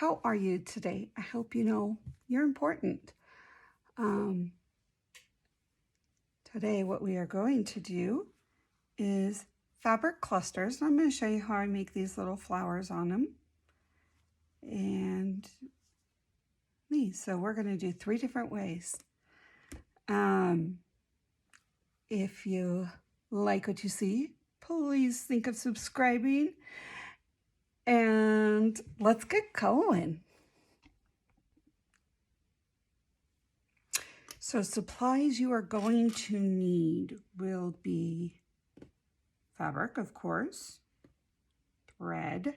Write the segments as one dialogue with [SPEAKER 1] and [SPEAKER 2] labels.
[SPEAKER 1] How are you today? I hope you know you're important. Today what we are going to do is fabric clusters. I'm going to show you how I make these little flowers on them. And these. So we're going to do 3 different ways. If you like what you see, please think of subscribing. And let's get going. So supplies you are going to need will be fabric, of course, thread,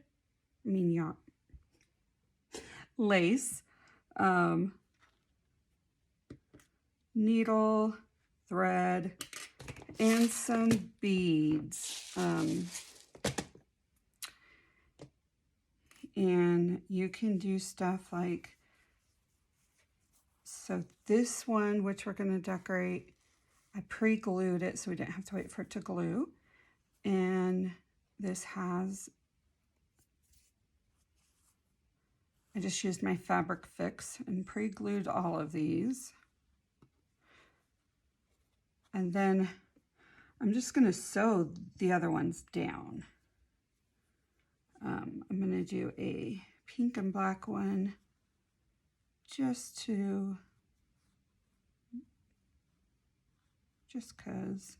[SPEAKER 1] yarn, lace, needle, thread, and some beads. And you can do stuff like, so this one, which we're going to decorate, I pre-glued it so we didn't have to wait for it to glue. And this has, I just used my fabric fix and pre-glued all of these. And then I'm just going to sew the other ones down. I'm going to do a pink and black one just because.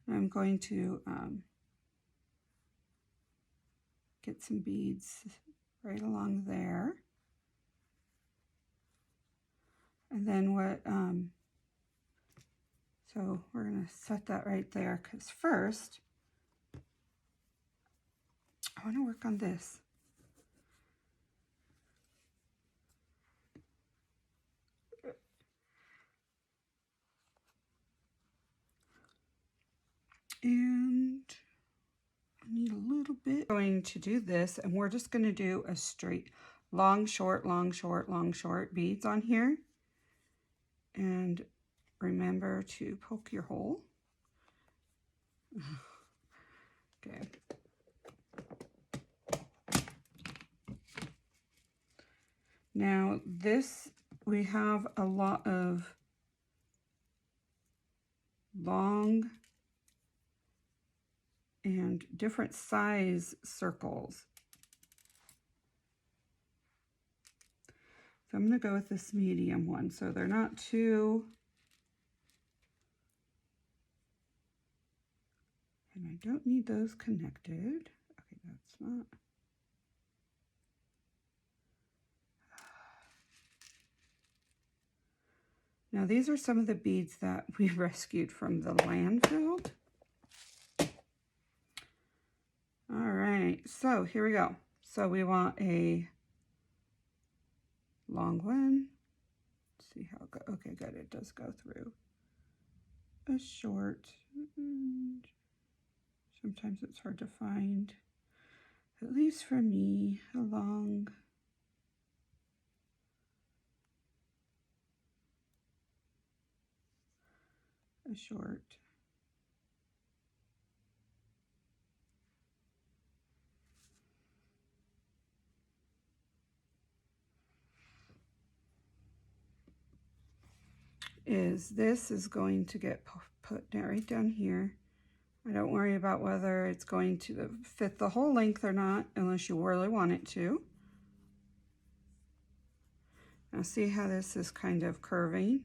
[SPEAKER 1] I'm going to get some beads right along there. And then so we're going to set that right there because first I want to work on this. And I need a little bit. I'm going to do this, and we're just going to do a straight long, short, long, short, long, short beads on here. And remember to poke your hole. Okay. Now this, we have a lot of long and different size circles. So I'm going to go with this medium one, so they're not too, and I don't need those connected. Okay, that's not. Now these are some of the beads that we rescued from the landfill. All right, so here we go. So we want a long one. Let's see how it goes. Okay, good, it does go through. A short, sometimes it's hard to find, at least for me, a long. A short. This is going to get put right down here. I don't worry about whether it's going to fit the whole length or not, unless you really want it to. Now see how this is kind of curving?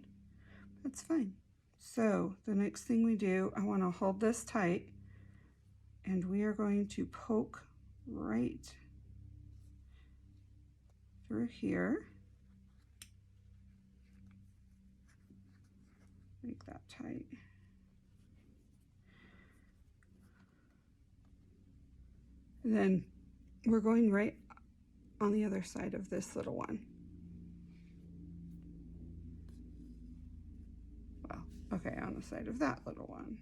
[SPEAKER 1] That's fine. So the next thing we do, I want to hold this tight, and we are going to poke right through here. Make that tight. And then we're going right on the other side of this little one. Well, okay, on the side of that little one.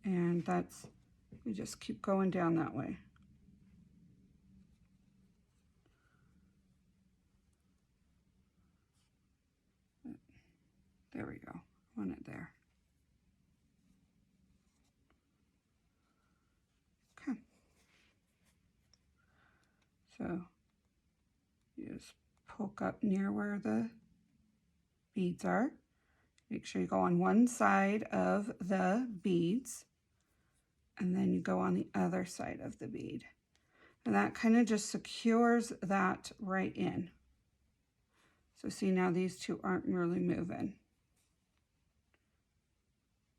[SPEAKER 1] And that's, we just keep going down that way. There we go. I want it there. Okay. So you just poke up near where the beads are. Make sure you go on one side of the beads, and then you go on the other side of the bead. And that kind of just secures that right in. So see, now these two aren't really moving.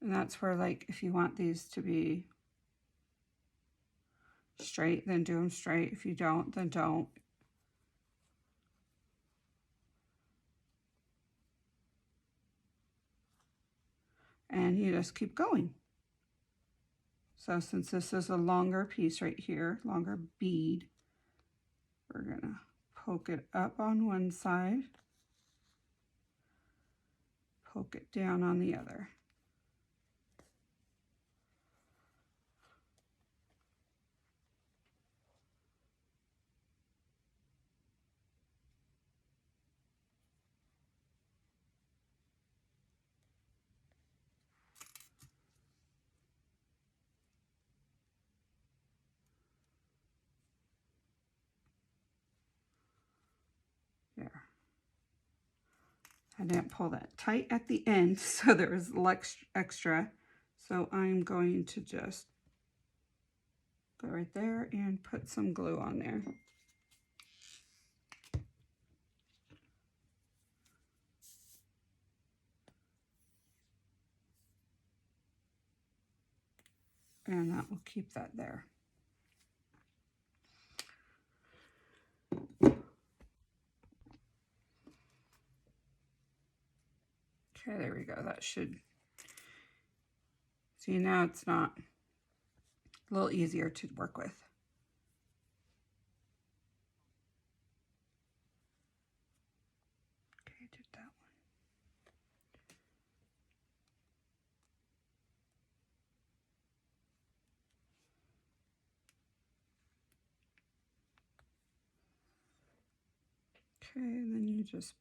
[SPEAKER 1] And that's where, like, if you want these to be straight, then do them straight. If you don't, then don't. And you just keep going. So since this is a longer piece right here, longer bead, we're gonna poke it up on one side, poke it down on the other. There. I didn't pull that tight at the end, so there was extra. So I'm going to just go right there and put some glue on there. And that will keep that there. Okay, there we go. That should, see, now it's not, a little easier to work with. Okay, did that one. Okay, and then you just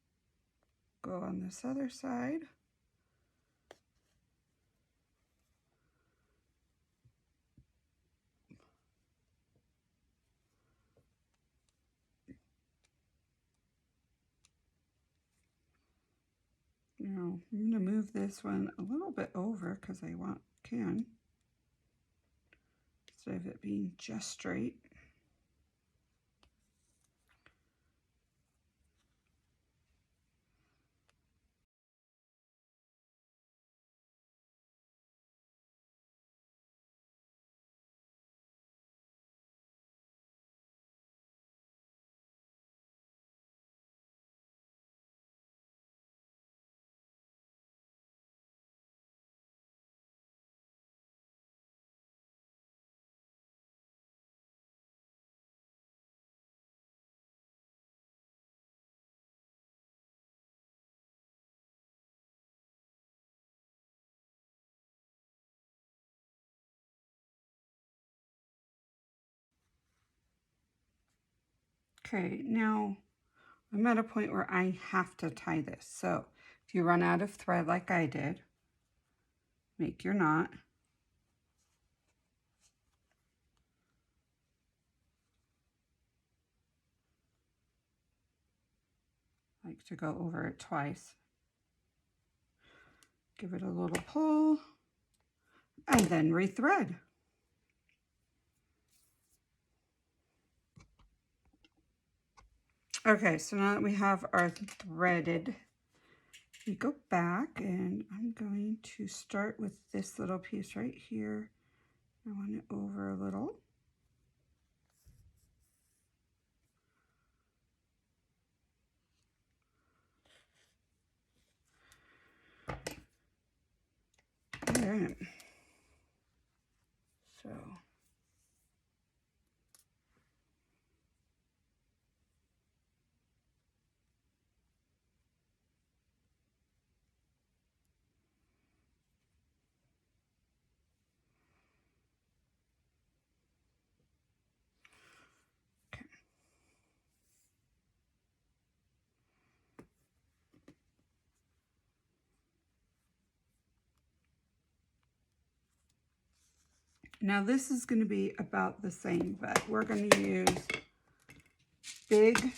[SPEAKER 1] go on this other side. Now, I'm going to move this one a little bit over because I can, instead of it being just straight. Okay, now I'm at a point where I have to tie this. So if you run out of thread like I did, make your knot. I like to go over it twice. Give it a little pull and then rethread. Okay, so now that we have our threaded, we go back and I'm going to start with this little piece right here. I want it over a little. All right. So Now this is going to be about the same, but we're going to use big,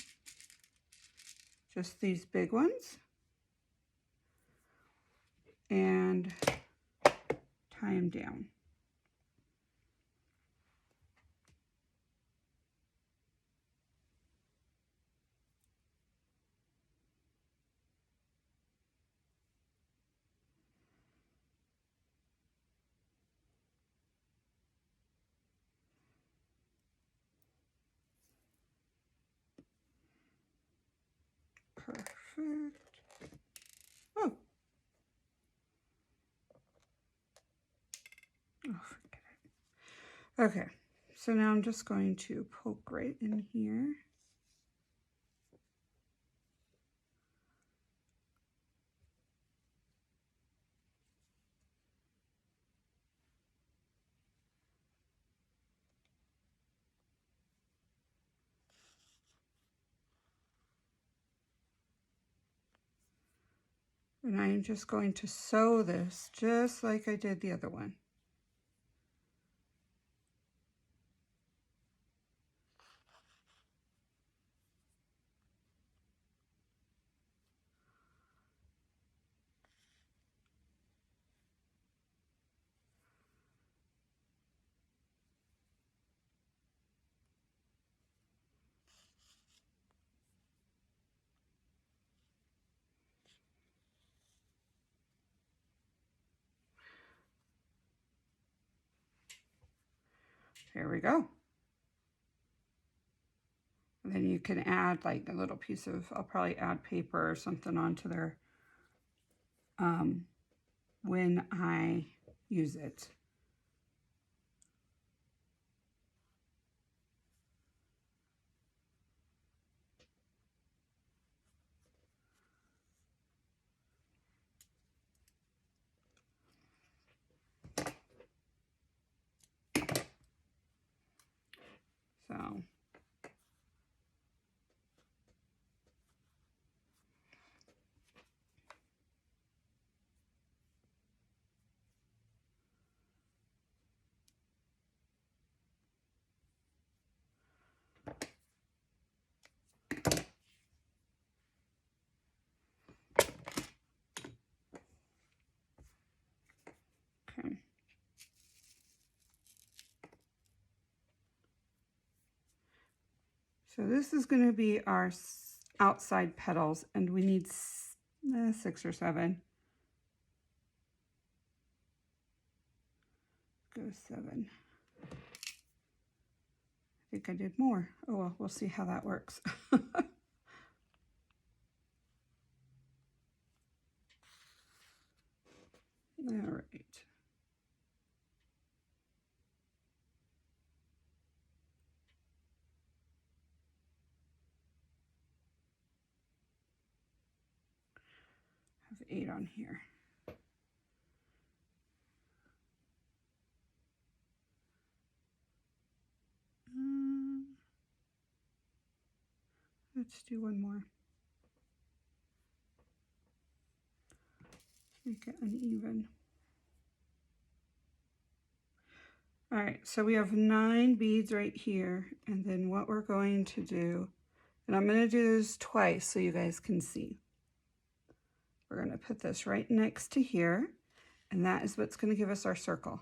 [SPEAKER 1] just these big ones, and tie them down. Perfect. Oh. Oh, forget it. Okay, so now I'm just going to poke right in here. And I'm just going to sew this just like I did the other one. Here we go. And then you can add like a little piece of, I'll probably add paper or something onto there when I use it. So okay. So this is going to be our outside petals, and we need 6 or 7. Go 7. I think I did more. Oh well, we'll see how that works. All right. I have 8 on here. Let's do one more. Make it uneven. All right, so we have 9 beads right here, and then what we're going to do, and I'm going to do this twice so you guys can see. We're going to put this right next to here, and that is what's going to give us our circle.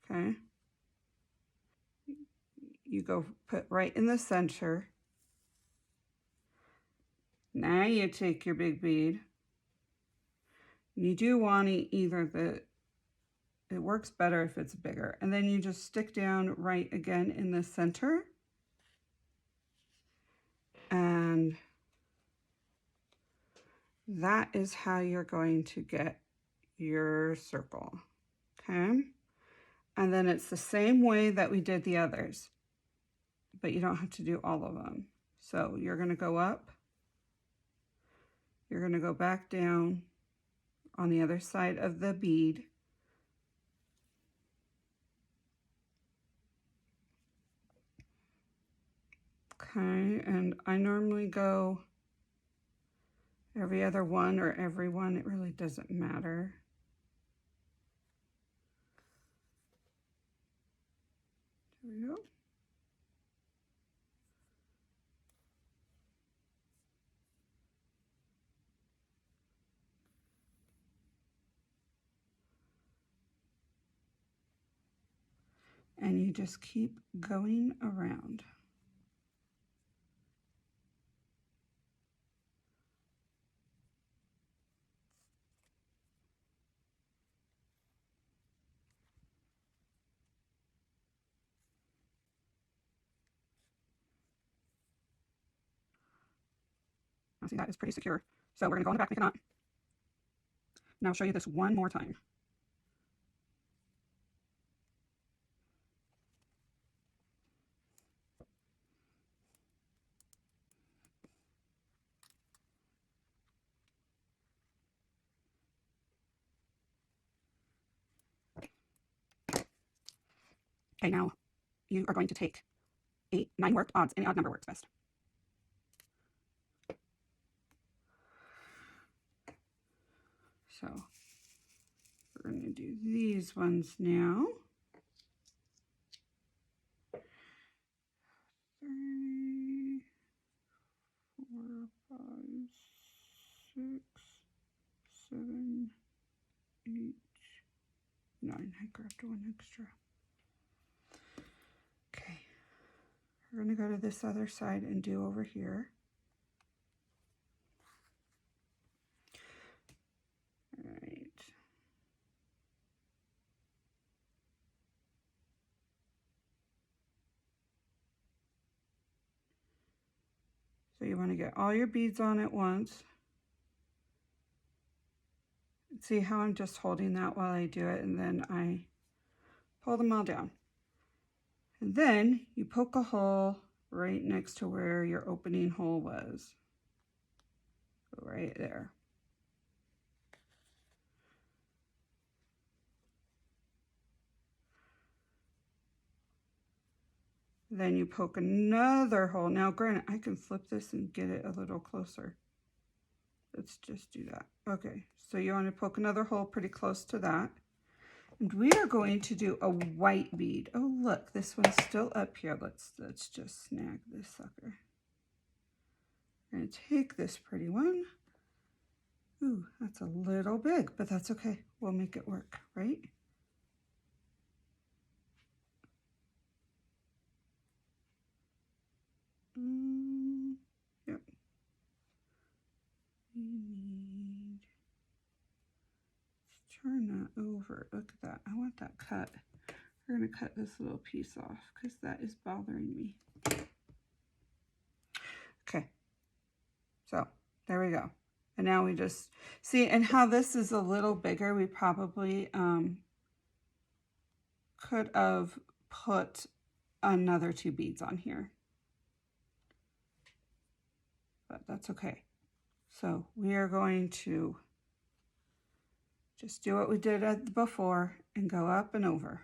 [SPEAKER 1] Okay. You go put right in the center. Now you take your big bead. You do want to either it works better if it's bigger. And then you just stick down right again in the center. And that is how you're going to get your circle. Okay. And then it's the same way that we did the others, but you don't have to do all of them. So you're going to go up. You're going to go back down on the other side of the bead. Okay, and I normally go every other one or every one. It really doesn't matter. There we go. And you just keep going around. Now see, that is pretty secure. So we're gonna go in the back, make a knot. Now I'll show you this one more time. Okay, now you are going to take 8, 9 worked, odds, any odd number works best. So we're going to do these ones now. 3, 4, 5, 6, 7, 8, 9. I grabbed one extra. Okay, we're going to go to this other side and do over here. All right. So you want to get all your beads on at once. See how I'm just holding that while I do it, and then I pull them all down. And then you poke a hole right next to where your opening hole was. Right there. Then you poke another hole. Now granted, I can flip this and get it a little closer. Let's just do that. Okay, so you want to poke another hole pretty close to that. And we are going to do a white bead. Oh, look, this one's still up here. Let's just snag this sucker. I'm going to take this pretty one. Ooh, that's a little big, but that's okay. We'll make it work, right? Yep. We need, let's turn that over. Look at that. I want that cut. We're going to cut this little piece off because that is bothering me. Okay. So there we go. And now we just see, and how this is a little bigger, we probably could have put another 2 beads on here. But that's okay. So we are going to just do what we did before and go up and over.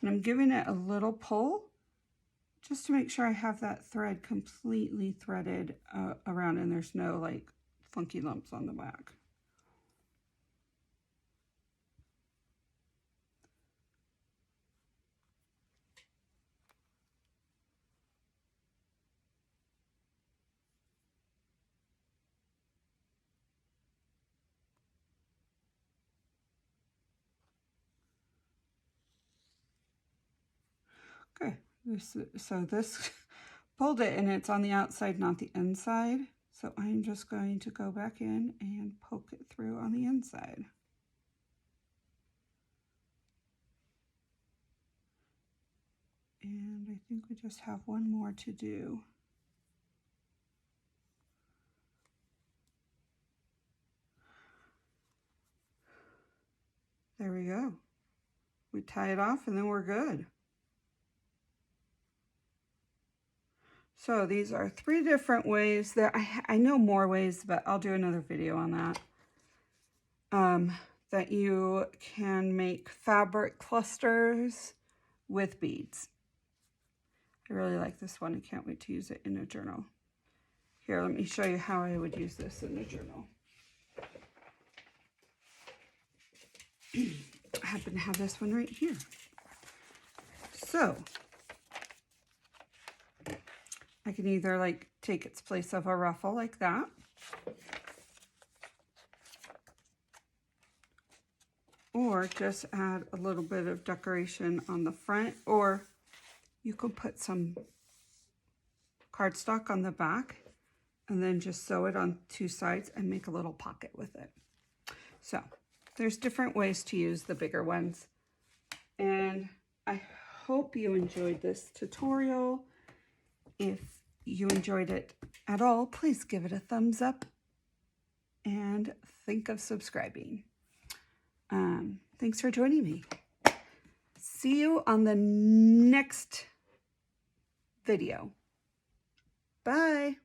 [SPEAKER 1] And I'm giving it a little pull just to make sure I have that thread completely threaded around and there's no like funky lumps on the back. Okay, so this pulled it and it's on the outside, not the inside. So I'm just going to go back in and poke it through on the inside. And I think we just have one more to do. There we go. We tie it off and then we're good. So these are 3 different ways that I know more ways, but I'll do another video on that. That you can make fabric clusters with beads. I really like this one. I can't wait to use it in a journal. Here, let me show you how I would use this in a journal. I happen to have this one right here. So I can either like take its place of a ruffle like that, or just add a little bit of decoration on the front, or you could put some cardstock on the back and then just sew it on 2 sides and make a little pocket with it. So there's different ways to use the bigger ones. And I hope you enjoyed this tutorial. If you enjoyed it at all, please give it a thumbs up and think of subscribing. Thanks for joining me. See you on the next video. Bye.